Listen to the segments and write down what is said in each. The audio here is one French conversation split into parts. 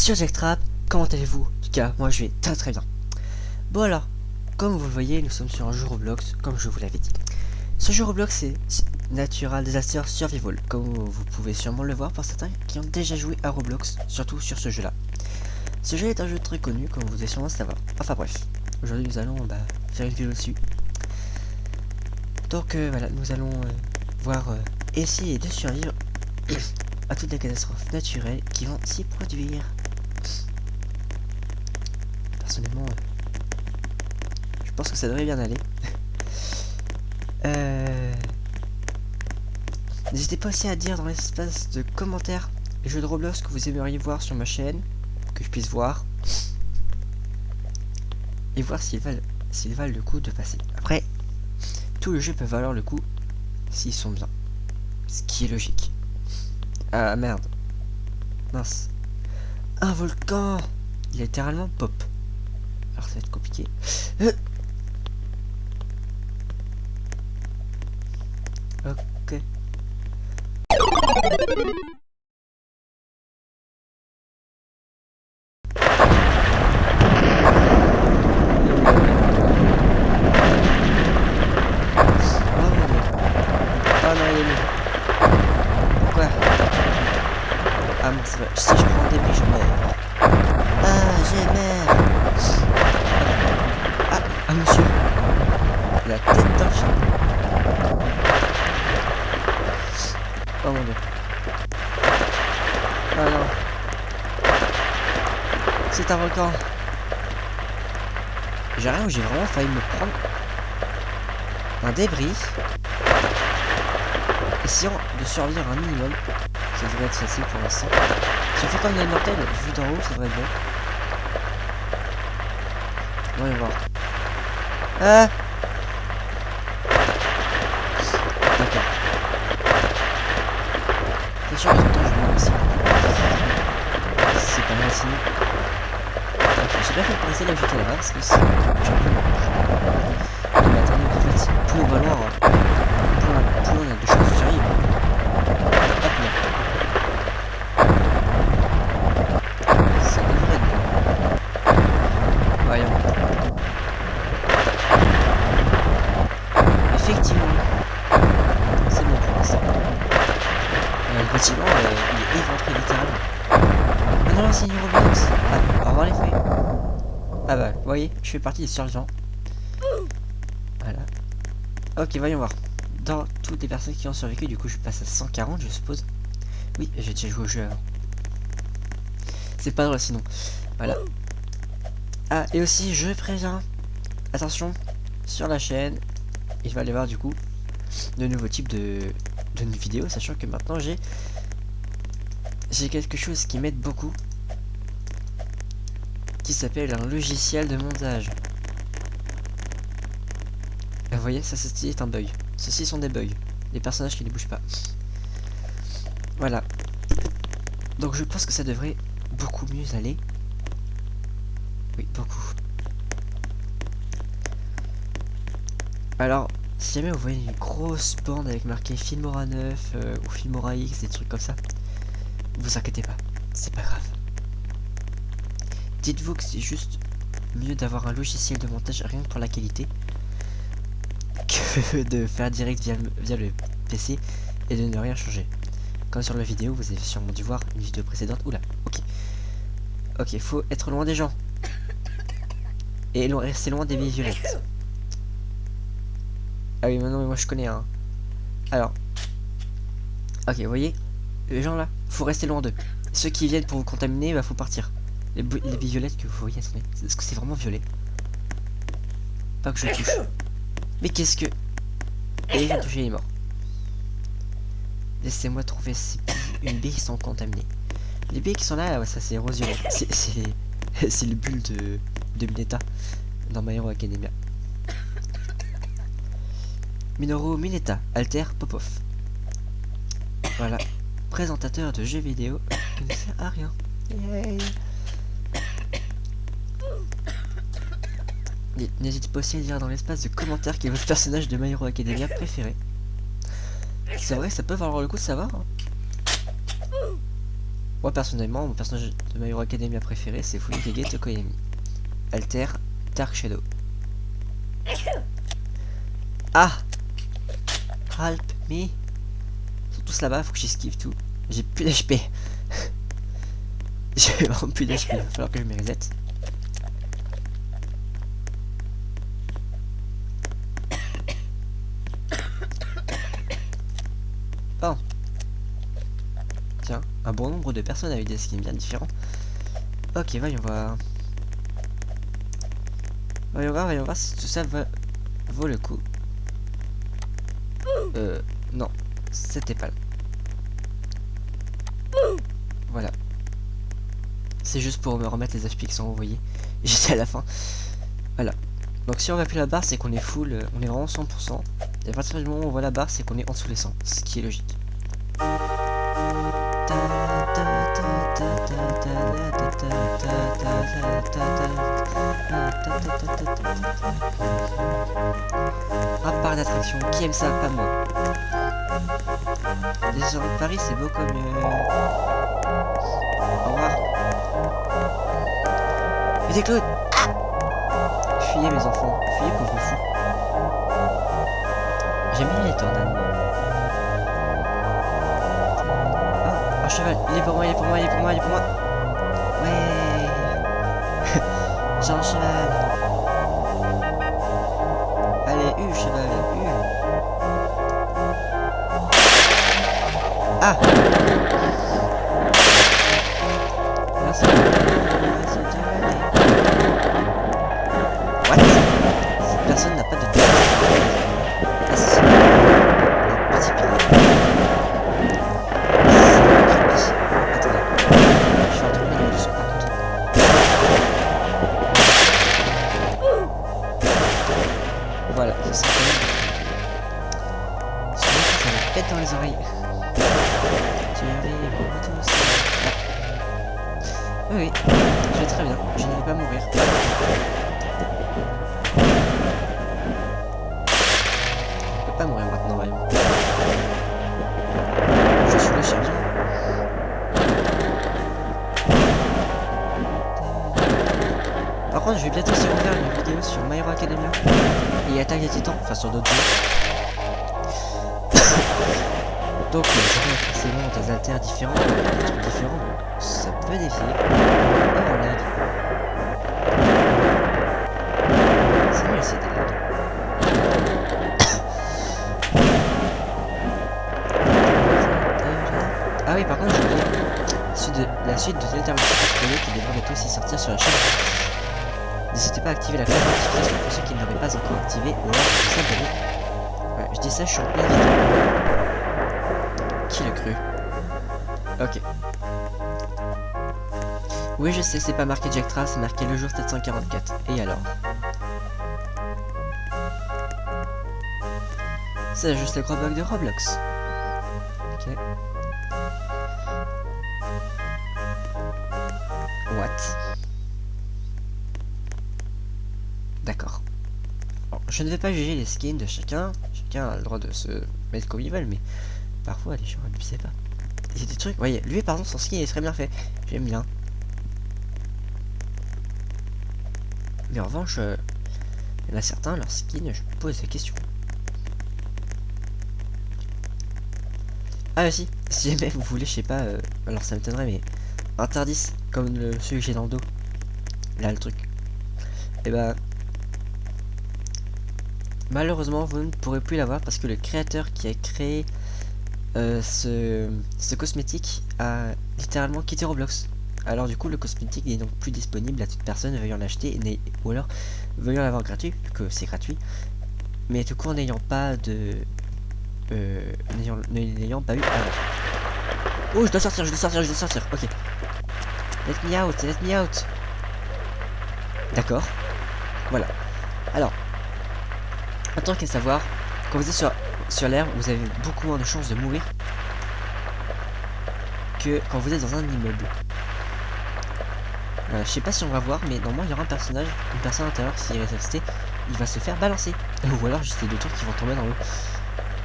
sur Jacktrap, comment allez-vous? En tout cas, moi je vais très très bien. Bon alors, comme vous le voyez, nous sommes sur un jeu Roblox, comme je vous l'avais dit. Ce jeu Roblox c'est Natural Disaster Survival, comme vous pouvez sûrement le voir par certains qui ont déjà joué à Roblox, surtout sur ce jeu-là. Ce jeu est un jeu très connu, comme vous devez sûrement savoir. Enfin bref, aujourd'hui nous allons faire une vidéo dessus. Donc voilà, nous allons essayer de survivre à toutes les catastrophes naturelles qui vont s'y produire. Personnellement, je pense que ça devrait bien aller. N'hésitez pas aussi à dire dans l'espace de commentaires les jeux de Roblox que vous aimeriez voir sur ma chaîne, que je puisse voir, et voir s'ils valent le coup de passer. Après, tous les jeux peuvent valoir le coup s'ils sont bien, ce qui est logique. Ah merde, mince, un volcan, il a littéralement pop. Alors ça va être compliqué. Ok. Oh non, il est mort. Pourquoi? Ah bon, c'est vrai. Si je prends des billes, je meurs. Ah, j'ai merde. Ah, monsieur. La tête dans le chapeau. Oh mon dieu. Ah non. C'est un volcan. J'ai rien où j'ai vraiment failli me prendre un débris. Essayant de survivre un minimum. Ça devrait être facile pour l'instant. Si on fait comme les mortels, vu d'en haut, ça devrait être bon. Voyons voir. Ah! D'accord. C'est sûr que je vais aussi. C'est pas mal sinon. Ok, j'ai bien fait de passer là où j'étais là-bas parce que c'est... Mais attendez, en fait, pour valoir... Pour on a deux chances de survivre. Hop là. Ça devrait être bon. Voyons. Effectivement. C'est bon pour l'instant. Le bâtiment, il est éventré littéralement. Ah non, c'est une Roblox. Ah, au revoir les feuilles. Ah bah, vous voyez, je fais partie des survivants. Voilà. Ok, voyons voir. Dans toutes les personnes qui ont survécu, du coup je passe à 140 je suppose. Oui, j'ai déjà joué au jeu avant. C'est pas drôle sinon. Voilà. Ah, et aussi je préviens, attention, sur la chaîne, il va y avoir du coup de nouveaux types de vidéos, sachant que maintenant j'ai quelque chose qui m'aide beaucoup, qui s'appelle un logiciel de montage. Vous voyez, ça ceci est un bug. Ceux-ci sont des bugs. Les personnages qui ne bougent pas. Voilà. Donc je pense que ça devrait beaucoup mieux aller. Oui, beaucoup. Alors, si jamais vous voyez une grosse bande avec marqué Filmora 9 ou Filmora X, des trucs comme ça, vous inquiétez pas, c'est pas grave. Dites-vous que c'est juste mieux d'avoir un logiciel de montage rien que pour la qualité que de faire direct via le PC et de ne rien changer. Comme sur la vidéo, vous avez sûrement dû voir une vidéo précédente. Oula, ok. Ok, faut être loin des gens. Et rester loin des billes violettes. Ah oui, maintenant moi je connais un. Alors. Ok, vous voyez, les gens là, faut rester loin d'eux. Ceux qui viennent pour vous contaminer, bah faut partir. Les billes violettes que vous voyez, attendez. Est-ce que c'est vraiment violet? Pas que je touche. Mais qu'est-ce que... Et il vient toucher, il est mort. Laissez-moi trouver ces une bille qui sont contaminées. Les billes qui sont là, ouais, ça c'est rose violet. C'est le bulle de Mineta dans My Hero Academia. Minoru Mineta, Alter Popov. Voilà. Présentateur de jeux vidéo qui ne sert à rien. Yay. N'hésitez pas aussi à dire dans l'espace de commentaires quel est votre personnage de My Hero Academia préféré. C'est vrai, ça peut valoir le coup de savoir. Hein. Moi personnellement, mon personnage de My Hero Academia préféré c'est Fumikage Tokoyami. Alter Dark Shadow. Ah! Help me! Ils sont tous là-bas, faut que j'esquive tout. J'ai plus d'HP. J'ai vraiment plus d'HP, il va falloir que je me reset. Bon. Tiens, un bon nombre de personnes avec des skins bien différents. Ok, voyons voir. Voyons voir si tout ça vaut le coup. Non, c'était pas là. Voilà. C'est juste pour me remettre les HP qui sont envoyés. J'étais à la fin. Voilà. Donc si on va plus la barre, c'est qu'on est full, on est vraiment 100%. Et à partir du moment où on voit la barre, c'est qu'on est en dessous les 100, ce qui est logique. Un parc d'attraction, qui aime ça? Pas moi. Déjà Paris, c'est beau comme... Au revoir. Mais des clowns! Fuyez mes enfants, fuyez pauvres fous. J'aime bien les tornades moi. Oh, un cheval, il est pour moi, il est pour moi, il est pour moi, il est pour moi. Ouais. J'ai un cheval. Allez, cheval, Ah. Merci. What? Cette personne n'a pas de tête. Ah, c'est un petit pilote. Attendez. Je suis en train de mettre le son par contre. Voilà, ça c'est quand même. Sinon, ça me pète dans les oreilles. Oui, je vais très bien, je ne vais pas mourir. Je peux pas mourir maintenant, vraiment. Je suis le survivant. Par contre, je vais bientôt aussi refaire une vidéo sur My Hero Academia et Attaque des Titans, enfin sur d'autres jeux. Donc, j'aurai forcément des alters différents, des trucs différents, donc ça peut défier. Oh, on lag. C'est nul, c'est des lags. Ah oui, par contre, j'ai oublié la suite de Delta Mission Particulier qui devrait bientôt aussi sortir sur la chaîne. N'hésitez pas à activer la cloche de notification pour ceux qui ne l'auraient pas encore activé ou alors de s'abonner. Ouais, je dis ça, je suis en pleine vidéo. Qui l'a cru? Ok. Oui, je sais, c'est pas marqué Jack Trace, c'est marqué le jour 744. Et alors? C'est juste le gros bug de Roblox. Ok. What? D'accord. Je ne vais pas juger les skins de chacun. Chacun a le droit de se mettre comme ils veulent, mais parfois les gens n'abusaient pas. Il y a des trucs, voyez, lui par exemple son skin est très bien fait. J'aime bien. Mais en revanche, il y en a certains, leur skin, je me pose la question. Ah si jamais vous voulez, je sais pas, alors ça m'étonnerait, mais un Tardis, comme celui que j'ai dans le dos. Là le truc. Et bah malheureusement vous ne pourrez plus l'avoir parce que le créateur qui a créé ce cosmétique a littéralement quitté Roblox. Alors du coup le cosmétique n'est donc plus disponible à toute personne veuillant l'acheter ou alors veuillant l'avoir gratuit, vu que c'est gratuit, mais tout court n'ayant pas de n'ayant pas eu oh je dois sortir, ok, let me out. D'accord, voilà. Alors maintenant qu'à savoir, quand vous êtes sur l'air, vous avez beaucoup moins de chances de mourir que quand vous êtes dans un immeuble. Je sais pas si on va voir, mais normalement il y aura un personnage, une personne à l'intérieur, s'il reste resté, il va se faire balancer. Ou alors juste les deux tours qui vont tomber dans l'eau.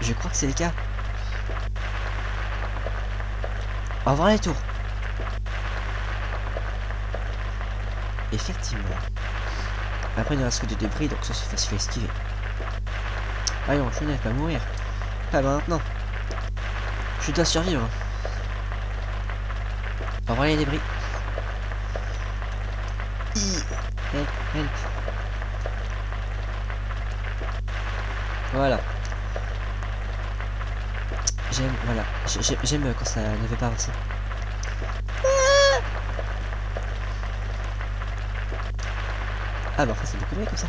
Je crois que c'est le cas. Au revoir les tours. Effectivement. Après, il ne reste que des débris, donc ça c'est facile à esquiver. Allons, je n'ai pas mourir. Pas maintenant. Je dois survivre. Au revoir les débris. Help, help. Voilà. J'aime quand ça ne veut pas avancer. Ah bah en fait c'est beaucoup mieux comme ça.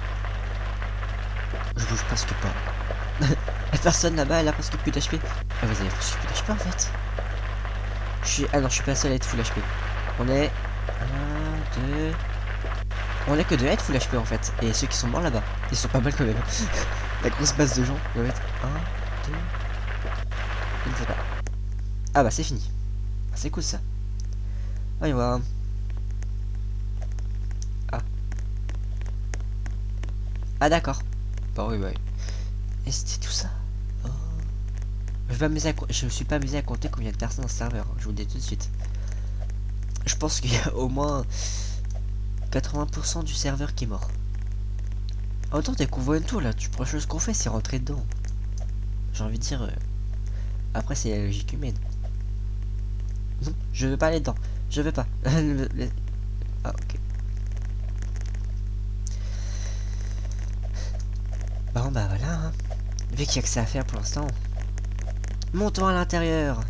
Je bouge presque pas. La personne là-bas elle a presque plus d'HP. Ah vous avez presque plus d'HP en fait. Ah non je suis pas seul à être full HP. On est 1, 2. On est que 2 à être full HP en fait. Et ceux qui sont morts là-bas, ils sont pas mal quand même. La grosse base de gens doit être 1, 2. Je ne sais pas. Ah bah c'est fini. Ah, c'est cool ça. Voyons voir. Ah d'accord. Bah oui, ouais. Et c'était tout ça. Oh. Je me suis pas amusé à compter combien de personnes dans ce serveur. Je vous le dis tout de suite. Je pense qu'il y a au moins 80% du serveur qui est mort. En même temps, dès qu'on voit une tour là, la première chose qu'on fait, c'est rentrer dedans. J'ai envie de dire. Après, c'est la logique humaine. Non, je veux pas aller dedans. Je veux pas. Ah, ok. Bon, bah voilà. Hein. Vu qu'il y a que ça à faire pour l'instant. Montons à l'intérieur.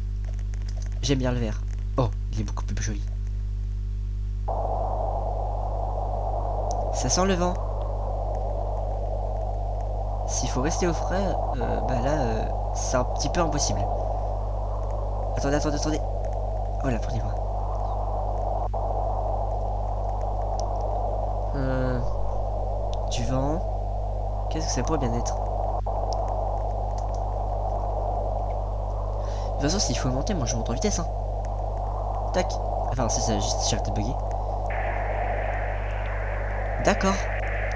J'aime bien le vert. Oh, il est beaucoup plus joli. Ça sent le vent. S'il faut rester au frais, bah là, c'est un petit peu impossible. Attendez, attendez, attendez. Oh là, prenez-moi. Du vent. Qu'est-ce que ça pourrait bien être? De toute façon, s'il faut monter, moi je monte en vitesse. Hein. Tac. Enfin, c'est ça, juste j'ai arrêté de bugger. D'accord.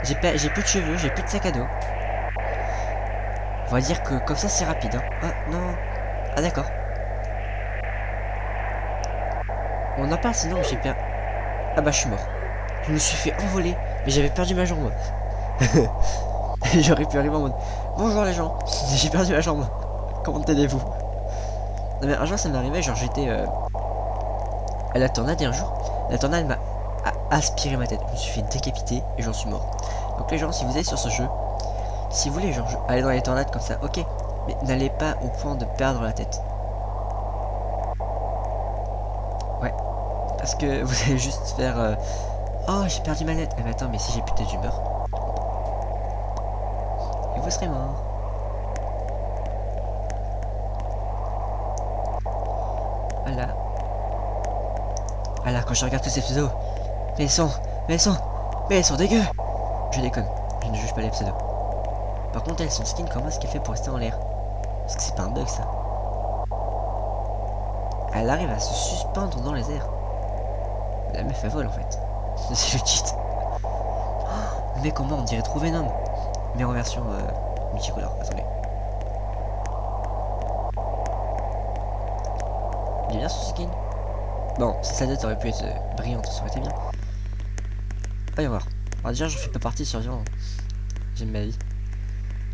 J'ai plus de cheveux, j'ai plus de sac à dos. On va dire que comme ça c'est rapide. Hein. Ah non. Ah d'accord. On en parle sinon j'ai perdu. Ah bah je suis mort. Je me suis fait envoler, mais j'avais perdu ma jambe. J'aurais pu arriver en mode bonjour les gens, j'ai perdu ma jambe. Comment t'aidez-vous? Non mais un jour ça m'est arrivé, genre j'étais à la tornade et un jour la tornade m'a aspiré ma tête. Je me suis fait décapiter et j'en suis mort. Donc les gens, si vous êtes sur ce jeu, si vous voulez genre aller dans les tornades comme ça, ok, mais n'allez pas au point de perdre la tête. Ouais, parce que vous allez juste faire oh j'ai perdu ma tête. Mais attends, mais si j'ai plus de tête je meurs. Et vous serez mort. Voilà. Voilà, quand je regarde tous ces pseudos, mais ils sont dégueux. Je déconne, je ne juge pas les pseudos. Par contre, elles sont skin, comment est-ce qu'elle fait pour rester en l'air? Parce que c'est pas un bug ça. Elle arrive à se suspendre dans les airs. La meuf elle vole en fait. C'est le cheat. Oh, mais comment on dirait trop Venom. Mais en version multicolore. Attendez. Il est bien ce skin. Bon, si sa tête aurait pu être brillante, ça aurait été bien. Voyons voir. Alors déjà, je fais pas partie survivant. J'aime ma vie.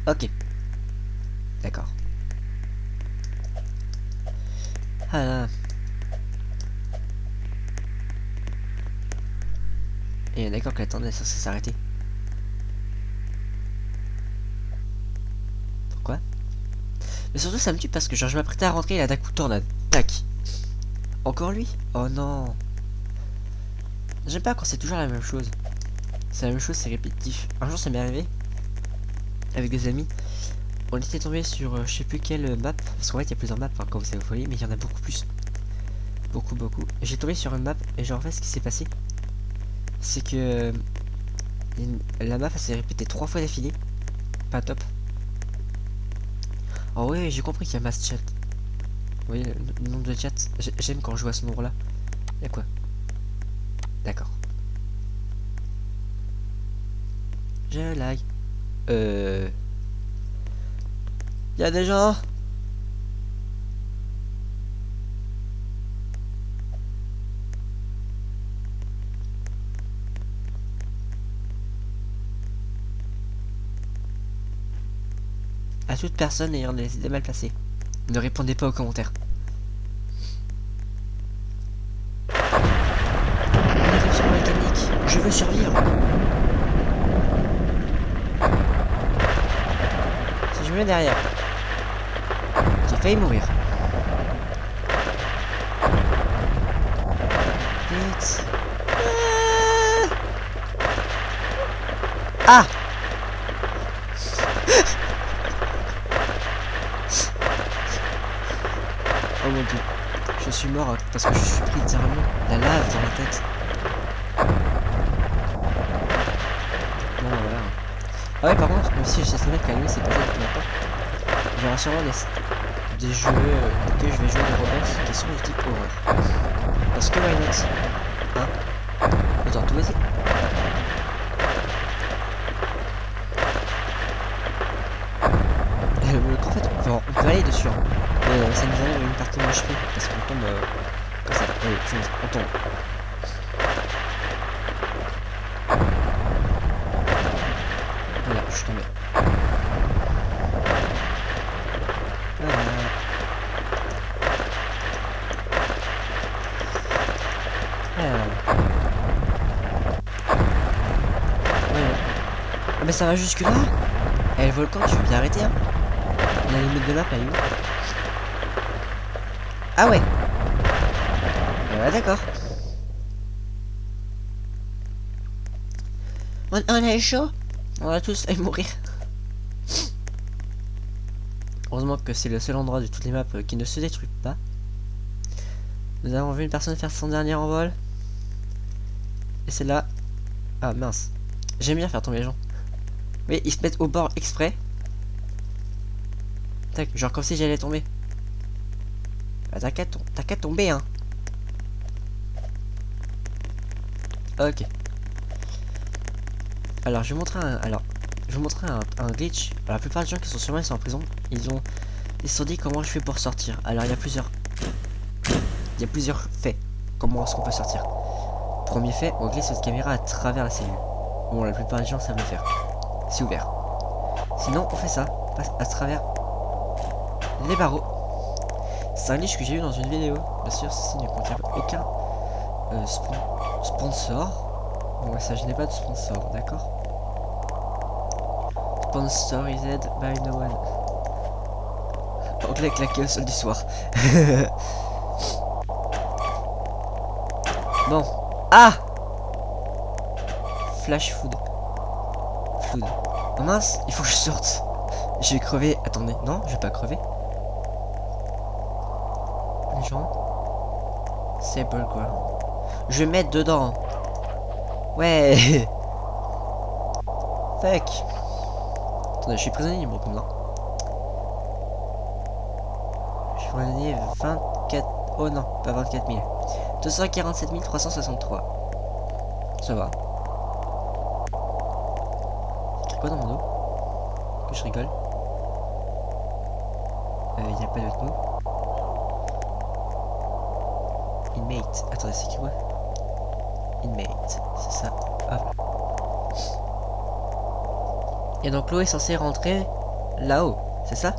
Ok. D'accord. Ah là. Et d'accord que la tendance est censée s'arrêter. Pourquoi? Mais surtout ça me tue parce que genre je m'apprêtais à rentrer et là d'un coup tornade. Tac. Encore lui? Oh non. J'aime pas quand c'est toujours la même chose. C'est la même chose, c'est répétitif. Un jour ça m'est arrivé avec des amis. On était tombé sur je sais plus quelle map. Parce qu'en fait il y a plusieurs maps hein, quand vous voyez, mais il y en a beaucoup plus. Beaucoup. J'ai tombé sur une map et genre en fait ce qui s'est passé, c'est que la map s'est répétée 3 fois d'affilée. Pas top. Oh ouais, j'ai compris qu'il y a mass chat. Vous voyez le nombre de chat. J'aime quand je vois ce nombre là. Y'a quoi? D'accord. Je lag. Y'a des gens? à toute personne ayant des idées mal placées. Ne répondez pas aux commentaires. Interruption mécanique. Je veux survivre. Si je me mets derrière, j'ai failli mourir. Vite. Ah. Oh mon dieu, je suis mort parce que je suis pris littéralement la lave dans la tête. Bon voilà. Ah ouais, par contre, même si j'estimais qu'à lui c'est pas fait depuis longtemps, il y aura sûrement des jeux que je vais jouer de Roblox qui sont du type horreur. Parce que why not? Hein? Autant tout essayer. En fait, on peut aller dessus, hein. Mais ça nous enlève une partie de mon HP parce qu'on tombe comme ça. Oui, on tombe. Voilà, je suis tombé. Voilà. Ouais. Ah mais ça va jusque là? Eh le volcan, tu veux bien arrêter, hein? La limite de map, elle est où? Ah ouais. Ouais, d'accord. On est chaud. On a tous failli mourir. Heureusement que c'est le seul endroit de toutes les maps qui ne se détruit pas. Nous avons vu une personne faire son dernier envol. Et c'est là. Ah mince. J'aime bien faire tomber les gens. Mais ils se mettent au bord exprès. Tac, genre comme si j'allais tomber. Bah, t'as qu'à tomber, hein. Ok. Alors, je vais vous montrer un glitch. Alors, la plupart des gens qui sont sur moi, ils sont en prison. Ils se sont dit comment je fais pour sortir. Alors, il y a plusieurs faits. Comment est-ce qu'on peut sortir? Premier fait, on glisse cette caméra à travers la cellule. Bon, la plupart des gens savent le faire. C'est ouvert. Sinon, on fait ça, passe à travers les barreaux. C'est un glitch que j'ai vu dans une vidéo. Bien sûr, ceci ne contient aucun sponsor. Bon, ça, je n'ai pas de sponsor, d'accord. Sponsorized by no one. Anglais claqué au sol du soir. Bon. Ah! Flash food. Flood. Oh mince, il faut que je sorte. Je vais crever. Attendez, non, je vais pas crever. Les gens. C'est quoi. Je vais mettre dedans. Ouais. Fuck. Attendez, je suis prisonnier numéro combien? Je suis prisonnier 24. Oh non, pas 24 000. 247 363. Ça va. Y'a quoi dans mon dos? Que je rigole. Y'a pas d'autre mot. Inmate. Attendez, c'est qui quoi? Inmate. C'est ça. Hop. Et donc l'eau est censée rentrer là-haut. C'est ça?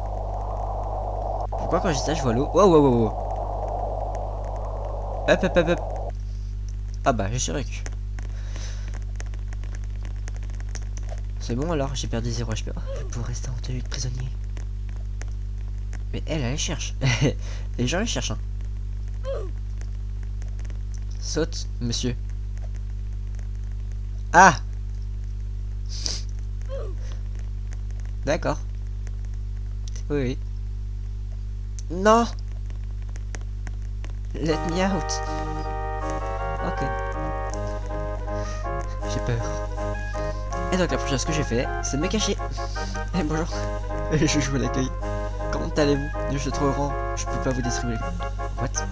Pourquoi quand je dis ça, je vois l'eau? Wow, wow, wow, wow. Hop, hop, hop, hop. Ah bah, je suis récu. C'est bon alors, j'ai perdu 0 HP. Je pourrais rester en tenue de prisonnier. Mais elle cherche. Les gens les cherchent, hein. Saute, monsieur. Ah! D'accord. Oui, oui. Non! Let me out. Ok. J'ai peur. Et donc la prochaine chose que j'ai fait, c'est de me cacher. Eh bonjour. Je joue à l'accueil. Comment allez-vous? Je suis trop grand. Je peux pas vous distribuer. What?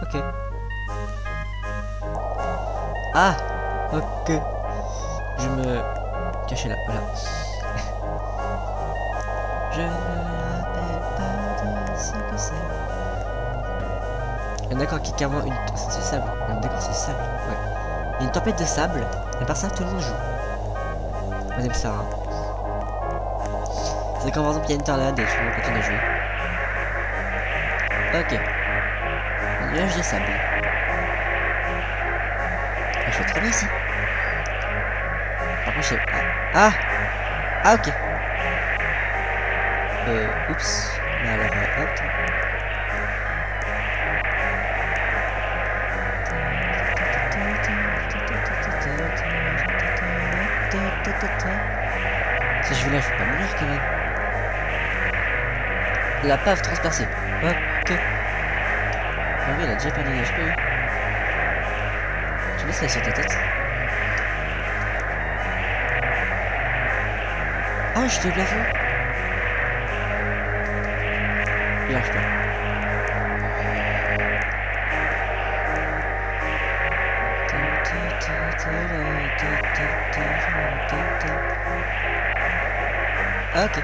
Ok. Ah! Ok. Je me cacher là. Voilà. Je ne me rappelle pas de ce que c'est. D'accord, qui carrément une. C'est du sable. D'accord, c'est du sable. Ouais. Il y a une tempête de sable. Et par ça, tout le monde joue. On aime ça. Hein. C'est quand par exemple il y a une tornade et tout le monde continue à jouer. Ok. Nuage de sable. Ah, je fais très bien ici. Par contre, je sais... Ah, ah ok. Oups. Mais alors, hop. Si je vais là, je vais pas mourir quand même. La pave transpercée. Ok. Ah oui, elle a déjà perdu des HP. Tu laisses la sur ta tête. Oh, j'étais au plafond. Il arrive pas. Ah, ok.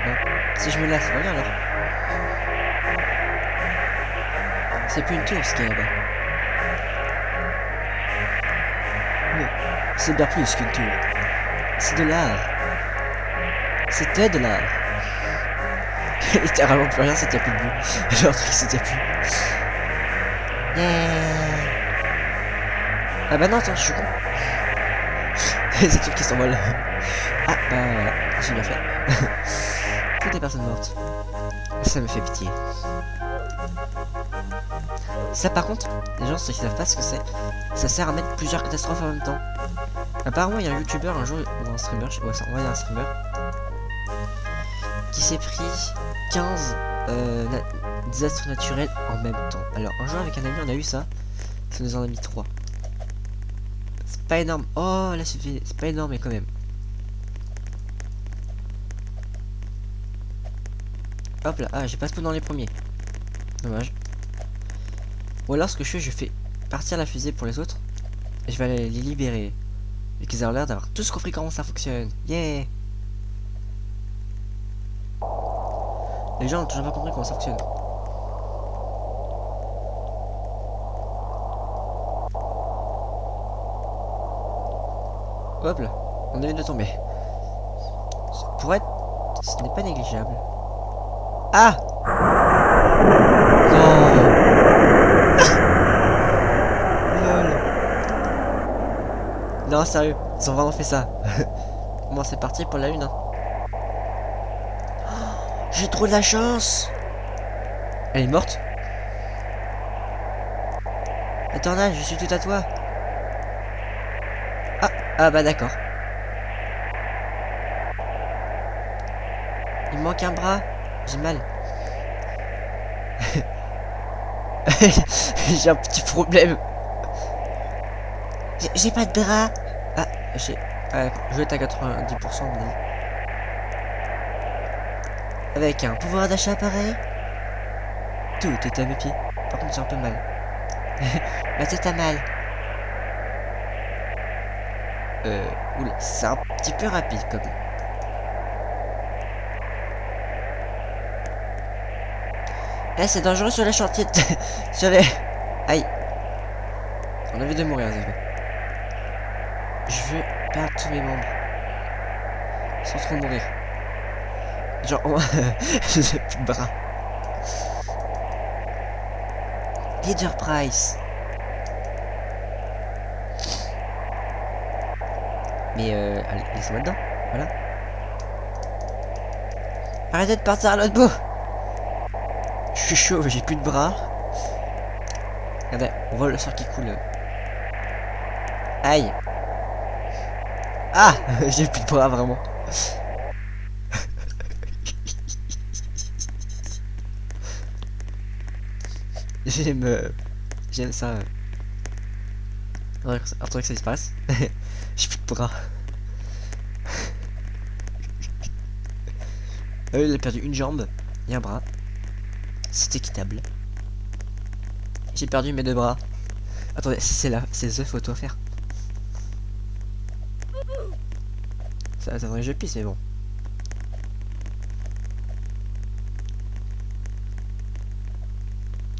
Bon. Si je me lasse, voilà alors. C'est plus une tour ce qu'il y a là-bas. Non, c'est bien plus qu'une tour. C'est de l'art. C'était de l'art. Littéralement plus rien, c'était plus de boue. Genre truc, c'était plus. Yeah. Ah bah non, attends, je suis con. C'est tout qui s'envole. Ah bah voilà, j'ai bien fait. Toutes les personnes mortes. Ça me fait pitié. Ça par contre, les gens ceux qui savent pas ce que c'est, ça sert à mettre plusieurs catastrophes en même temps. Apparemment il y a un youtubeur un jour, ou un streamer, je sais pas, il y a un streamer qui s'est pris 15 désastres naturels en même temps. Alors un jour avec un ami on a eu ça, ça nous en a mis 3. C'est pas énorme, oh là c'est pas énorme mais quand même. Hop là, ah j'ai pas spawn dans les premiers. Dommage. Ou alors ce que je fais partir la fusée pour les autres. Et je vais aller les libérer. Et qu'ils aient l'air d'avoir tous compris comment ça fonctionne. Yeah. Les gens ont toujours pas compris comment ça fonctionne. Hop là, on vient de tomber. Pour être... Ce n'est pas négligeable. Ah non. Lol. Non, sérieux, ils ont vraiment fait ça. Bon, c'est parti pour la une. Hein. Oh, j'ai trop de la chance. Elle est morte. La tornade, je suis tout à toi. Ah, ah bah d'accord. Il me manque un bras. J'ai mal. J'ai un petit problème. J'ai pas de bras. Ah, j'ai... je vais être à 90% de vie. Avec un pouvoir d'achat pareil, tout est à mes pieds. Par contre j'ai un peu mal. Ma tête a mal. Oula, c'est un petit peu rapide comme. Eh, c'est dangereux sur les chantiers. Sur les... Aïe. On avait de mourir, ça fait. Je veux perdre tous mes membres. Sans trop mourir. Genre, je n'ai plus de bras. Leader Price. Mais allez, laissez-moi dedans. Voilà. Arrêtez de partir à l'autre bout. Je suis chaud, j'ai plus de bras. Regardez, on voit le sang qui coule. Aïe. Ah, j'ai plus de bras vraiment. J'aime ça. Un truc que ça disparaisse. J'ai plus de bras. Il a perdu une jambe et un bras. C'est équitable. J'ai perdu mes 2 bras. Attendez, c'est là, c'est the photo à faire. Ça faudrait que je pisse, mais bon.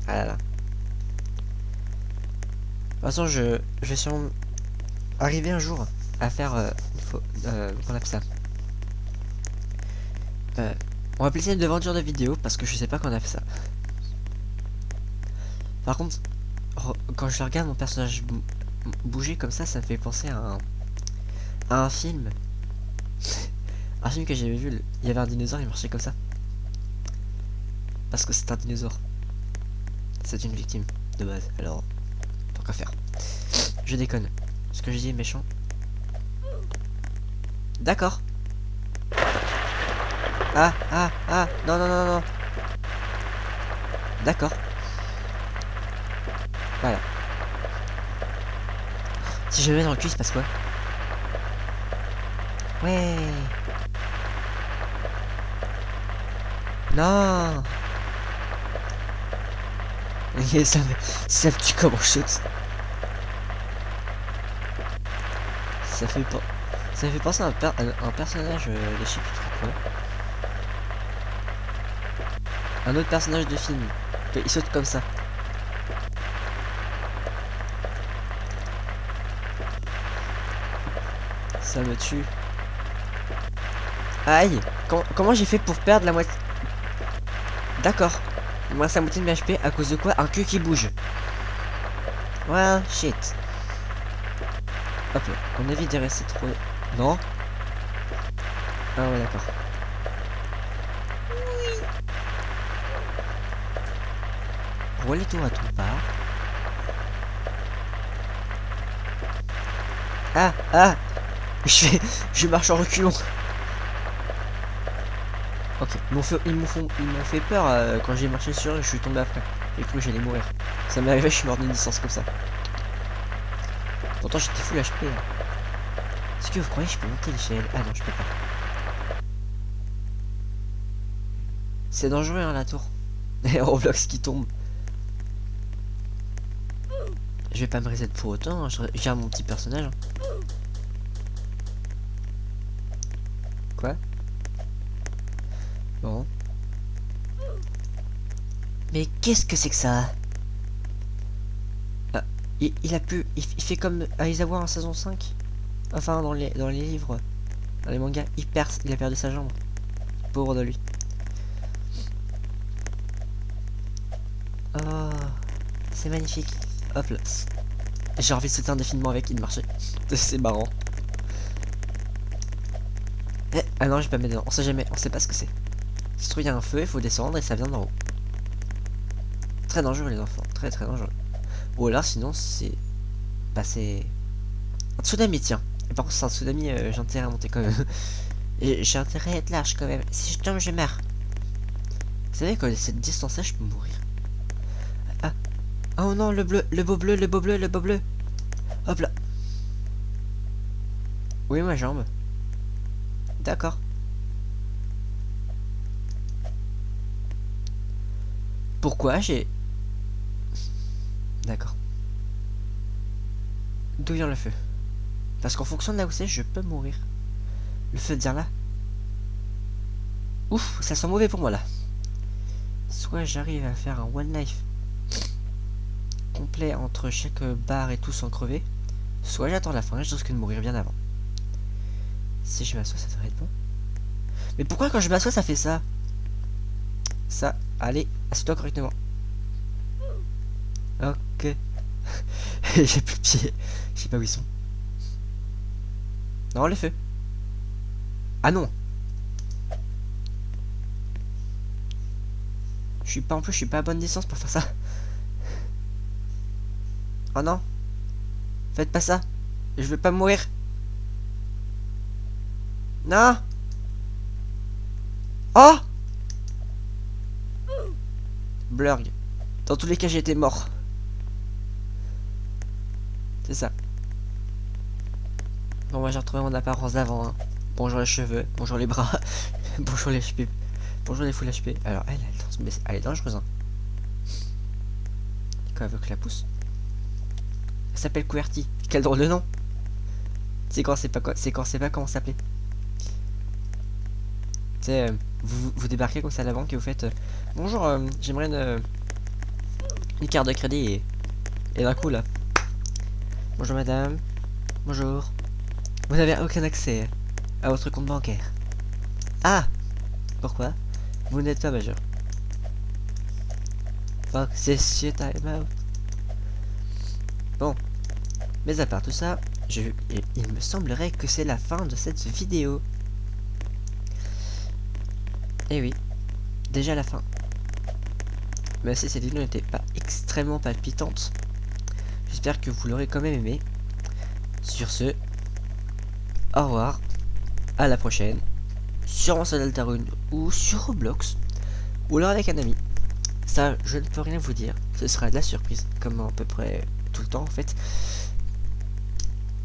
Ah là là. De toute façon, je vais sûrement arriver un jour à faire qu'on appelle ça. On va appeler ça une devanture de vidéo parce que je sais pas qu'on a fait ça. Par contre, quand je regarde mon personnage bouger comme ça me fait penser à un film. Un film que j'avais vu, il y avait un dinosaure, il marchait comme ça. Parce que c'est un dinosaure. C'est une victime de base, alors tant qu'à faire. Je déconne. Ce que j'ai dit est méchant. D'accord. Ah, non, non, non, non. D'accord. Voilà. Si je me mets dans le cul, il se passe quoi? Ouais. Non. Et ça me tue comme on shoot. Ça fait pas. Ça fait penser à un personnage de je sais plus trop quoi. Un autre personnage de film. Il saute comme ça. Ça me tue. Aïe. Comment j'ai fait pour perdre la moitié? D'accord. Il me reste la moitié de mes HP à cause de quoi? Un cul qui bouge. Well, shit. Hop là. On évite de rester trop... Non. Ah ouais, d'accord. Roulez tout à tout part. Ah. Je marche en reculons. Ok, ils m'ont fait peur quand j'ai marché sur eux et je suis tombé après. J'ai cru que j'allais mourir. Ça m'est arrivé, je suis mort d'une licence comme ça. Pourtant j'étais full HP là. Est-ce que vous croyez que je peux monter l'échelle? Ah non, je peux pas. C'est dangereux hein la tour. Et Roblox qui tombe. Je vais pas me reset pour autant, hein. Je gère mon petit personnage. Hein. Quoi? Bon. Mais qu'est-ce que c'est que ça? Ah, il a pu... Il fait comme Aizawa en saison 5. Enfin, dans les livres. Dans les mangas, il a perdu sa jambe. Pauvre de lui. Oh, c'est magnifique. Hop là. J'ai envie de sauter indéfiniment avec, il marchait. C'est marrant. Ah non, j'ai pas mis dedans. On sait jamais, on sait pas ce que c'est. Si il y a un feu, il faut descendre et ça vient d'en haut. Très dangereux les enfants, très dangereux. Ou alors sinon c'est... Bah c'est... Un tsunami tiens. Et par contre c'est un tsunami, j'ai intérêt à monter quand même. Et j'ai intérêt à être large quand même. Si je tombe je meurs. Vous savez qu'à cette distance là je peux mourir. Ah. Oh non le bleu, le beau bleu, le beau bleu, le beau bleu. Hop là. Oui ma jambe. D'accord. Pourquoi j'ai... D'accord. D'où vient le feu? Parce qu'en fonction de là où c'est, je peux mourir. Le feu vient là. Ouf, ça sent mauvais pour moi là. Soit j'arrive à faire un one life complet entre chaque barre et tout sans crever. Soit j'attends la fin et je risque de mourir bien avant. Si je m'assois, ça devrait être bon. Mais pourquoi quand je m'assois, ça fait ça? Ça, allez, assieds-toi correctement. Ok. J'ai plus de pieds. Je sais pas où ils sont. Non, les feux. Ah non. Je suis pas en plus, je suis pas à bonne distance pour faire ça. Oh non. Faites pas ça. Je veux pas mourir. Non. Oh. Blurg. Dans tous les cas, j'ai été mort. C'est ça. Bon, moi j'ai retrouvé mon apparence d'avant. Hein. Bonjour les cheveux, bonjour les bras, bonjour les HP, bonjour les full HP. Alors, elle est dangereuse. Hein. Quoi avec la pousse? Elle s'appelle QWERTY. Quel drôle de nom. C'est quand c'est pas quoi, c'est quand c'est pas comment s'appeler. Tu sais, vous débarquez comme ça à la banque et vous faites bonjour, j'aimerais une carte de crédit et d'un coup là. Bonjour madame. Bonjour. Vous n'avez aucun accès à votre compte bancaire. Ah. pourquoi vous n'êtes pas majeur. Fuck this shit, I'm out. Bon, mais à part tout ça, il me semblerait que c'est la fin de cette vidéo. Et oui, déjà la fin. Même si cette vidéo n'était pas extrêmement palpitante, j'espère que vous l'aurez quand même aimé. Sur ce, au revoir, à la prochaine, sur Monster Deltarune ou sur Roblox, ou alors avec un ami. Ça, je ne peux rien vous dire, ce sera de la surprise, comme à peu près tout le temps en fait.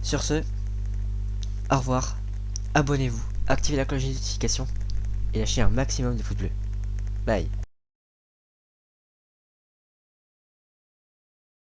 Sur ce, au revoir, abonnez-vous, activez la cloche de notification et lâchez un maximum de pouces bleus. Bye.